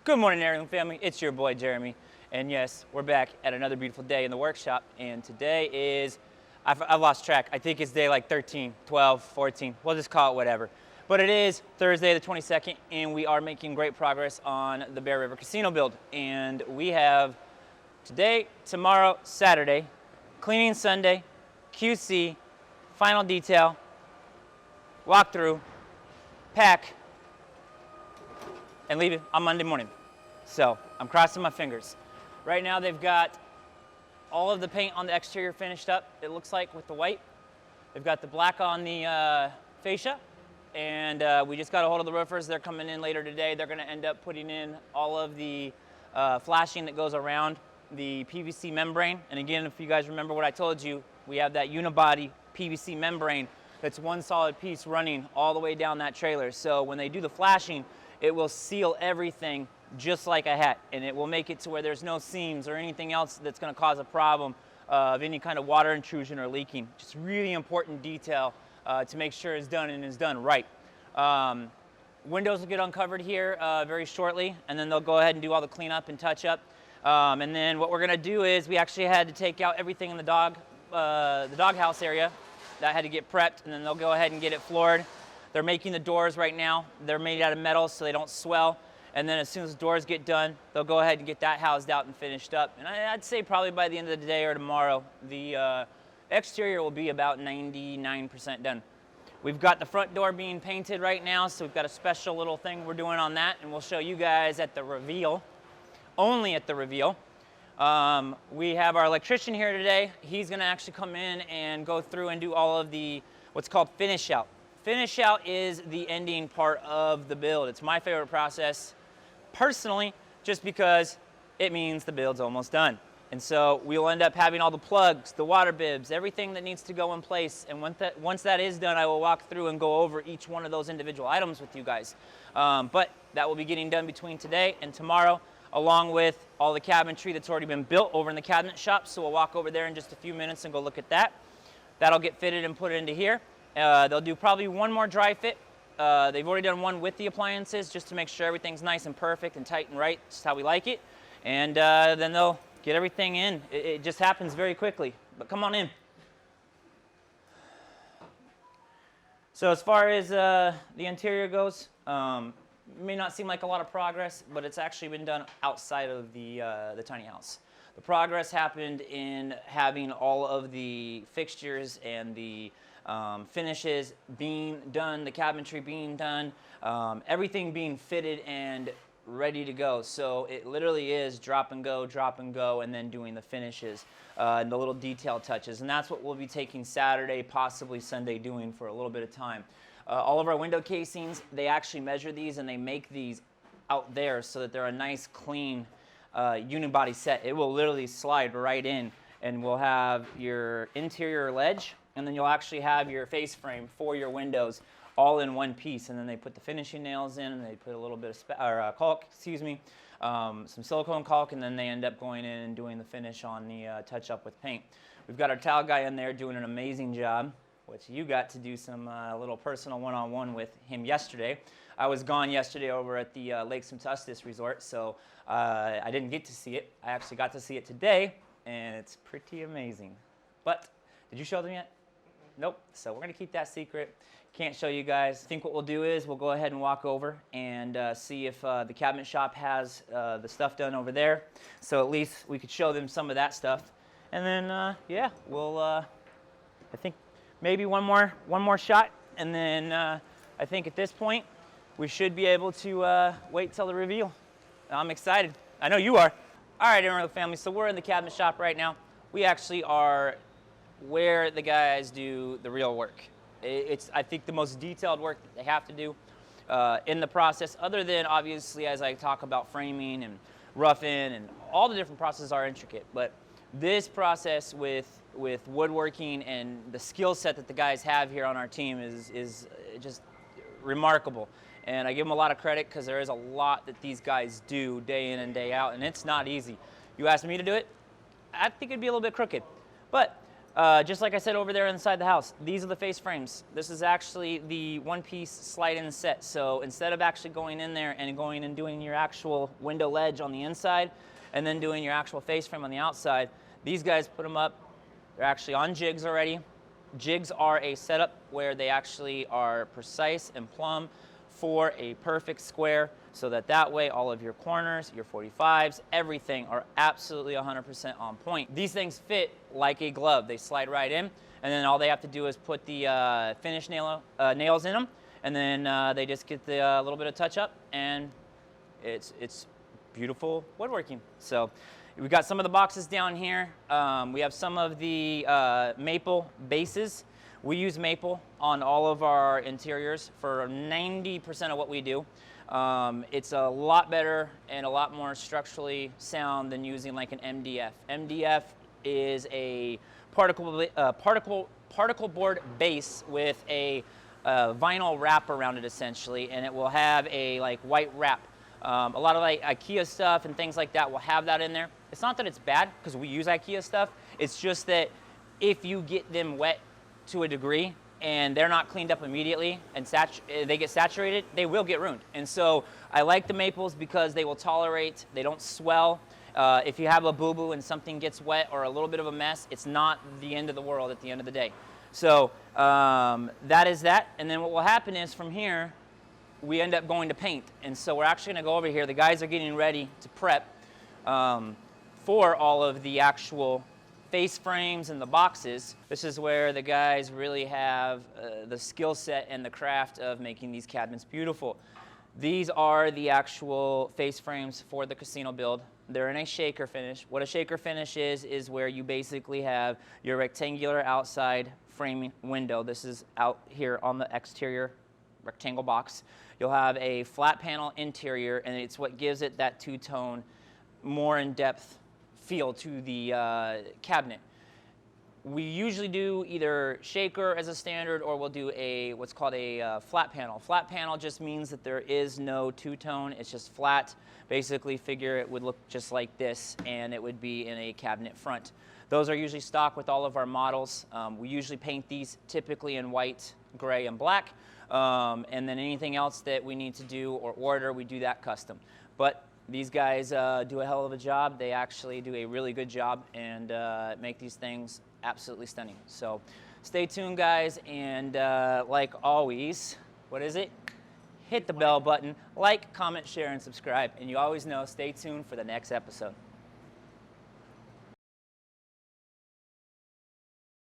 Good morning, Heirloom family. It's your boy, Jeremy. And yes, we're back at another beautiful day in the workshop. And today is, I've lost track. I think it's day like 13, 12, 14. We'll just call it whatever. But it is Thursday the 22nd, and we are making great progress on the Bear River Casino build. And we have today, tomorrow, Saturday, cleaning Sunday, QC, final detail, walkthrough, pack, and leave it on Monday morning. So I'm crossing my fingers. Right now they've got all of the paint on the exterior finished up, it looks like, with the white. They've got the black on the fascia, and we just got a hold of the roofers. They're coming in later today. They're gonna end up putting in all of the flashing that goes around the PVC membrane. And again, if you guys remember what I told you, we have that unibody PVC membrane that's one solid piece running all the way down that trailer. So when they do the flashing, it will seal everything just like a hat, and it will make it to where there's no seams or anything else that's going to cause a problem of any kind of water intrusion or leaking. Just really important detail to make sure it's done and is done right. Windows will get uncovered here very shortly, and then they'll go ahead and do all the cleanup and touch up. And then what we're going to do is we actually had to take out everything in the doghouse area. That had to get prepped, and then they'll go ahead and get it floored. They're making the doors right now. They're made out of metal so they don't swell. And then as soon as the doors get done, they'll go ahead and get that housed out and finished up. And I'd say probably by the end of the day or tomorrow, the exterior will be about 99% done. We've got the front door being painted right now, so we've got a special little thing we're doing on that, and we'll show you guys at the reveal, only at the reveal. We have our electrician here today. He's gonna actually come in and go through and do all of the, what's called finish out. Finish out is the ending part of the build. It's my favorite process, personally, just because it means the build's almost done. And so we'll end up having all the plugs, the water bibs, everything that needs to go in place. And once that is done, I will walk through and go over each one of those individual items with you guys. But that will be getting done between today and tomorrow, along with all the cabinetry that's already been built over in the cabinet shop. So we'll walk over there in just a few minutes and go look at that. That'll get fitted and put into here. They'll do probably one more dry fit. They've already done one with the appliances just to make sure everything's nice and perfect and tight and right, just how we like it. And then they'll get everything in. It just happens very quickly, but come on in. So as far as the interior goes, it may not seem like a lot of progress, but it's actually been done outside of the tiny house. The progress happened in having all of the fixtures and the finishes being done, the cabinetry being done, everything being fitted and ready to go. So it literally is drop and go, and then doing the finishes and the little detail touches. And that's what we'll be taking Saturday, possibly Sunday, doing for a little bit of time. All of our window casings, they actually measure these and they make these out there so that they're a nice, clean unibody set. It will literally slide right in, and we'll have your interior ledge, and then you'll actually have your face frame for your windows all in one piece. And then they put the finishing nails in, and they put a little bit of caulk, some silicone caulk, and then they end up going in and doing the finish on the touch-up with paint. We've got our tile guy in there doing an amazing job, which you got to do some little personal one-on-one with him yesterday. I was gone yesterday over at the Lake Tustis Resort, so I didn't get to see it. I actually got to see it today, and it's pretty amazing. But did you show them yet? Nope. So we're going to keep that secret. Can't show you guys. I think what we'll do is we'll go ahead and walk over and see if the cabinet shop has the stuff done over there. So at least we could show them some of that stuff. And then, yeah, we'll, I think maybe one more shot. And then I think at this point, we should be able to wait till the reveal. I'm excited. I know you are. All right, Heirloom family, so we're in the cabinet shop right now. We actually are where the guys do the real work. It's, I think, the most detailed work that they have to do in the process, other than obviously as I talk about framing and roughing, and all the different processes are intricate. But this process with woodworking and the skill set that the guys have here on our team is just remarkable. And I give them a lot of credit because there is a lot that these guys do day in and day out, and it's not easy. You asked me to do it, I think it'd be a little bit crooked. But Just like I said over there inside the house, these are the face frames. This is actually the one-piece slide-in set. So instead of actually going in there and going and doing your actual window ledge on the inside and then doing your actual face frame on the outside, these guys put them up. They're actually on jigs already. Jigs are a setup where they actually are precise and plumb for a perfect square, so that way all of your corners, your 45s, everything are absolutely 100% on point. These things fit like a glove. They slide right in, and then all they have to do is put the finish nails in them, and then they just get the little bit of touch up, and it's beautiful woodworking. So we've got some of the boxes down here. We have some of the maple bases. We use maple on all of our interiors for 90% of what we do. It's a lot better and a lot more structurally sound than using like an MDF. MDF is a particle board base with a vinyl wrap around it essentially, and it will have a like white wrap. A lot of like IKEA stuff and things like that will have that in there. It's not that it's bad because we use IKEA stuff. It's just that if you get them wet to a degree and they're not cleaned up immediately and they get saturated, they will get ruined. And so I like the maples because they will tolerate, they don't swell. If you have a boo-boo and something gets wet or a little bit of a mess, it's not the end of the world at the end of the day. So that is that. And then what will happen is from here, we end up going to paint. And so we're actually gonna go over here. The guys are getting ready to prep for all of the actual face frames and the boxes. This is where the guys really have the skill set and the craft of making these cabinets beautiful. These are the actual face frames for the casino build. They're in a shaker finish. What a shaker finish is where you basically have your rectangular outside framing window. This is out here on the exterior rectangle box. You'll have a flat panel interior, and it's what gives it that two-tone, more in-depth feel to the cabinet. We usually do either shaker as a standard, or we'll do what's called a flat panel. Flat panel just means that there is no two-tone, it's just flat. Basically figure it would look just like this, and it would be in a cabinet front. Those are usually stock with all of our models. We usually paint these typically in white, gray, and black. And then anything else that we need to do or order, we do that custom. But these guys do a hell of a job. They actually do a really good job and make these things absolutely stunning. So stay tuned, guys, and like always, what is it? Hit the bell button, like, comment, share, and subscribe. And you always know, stay tuned for the next episode.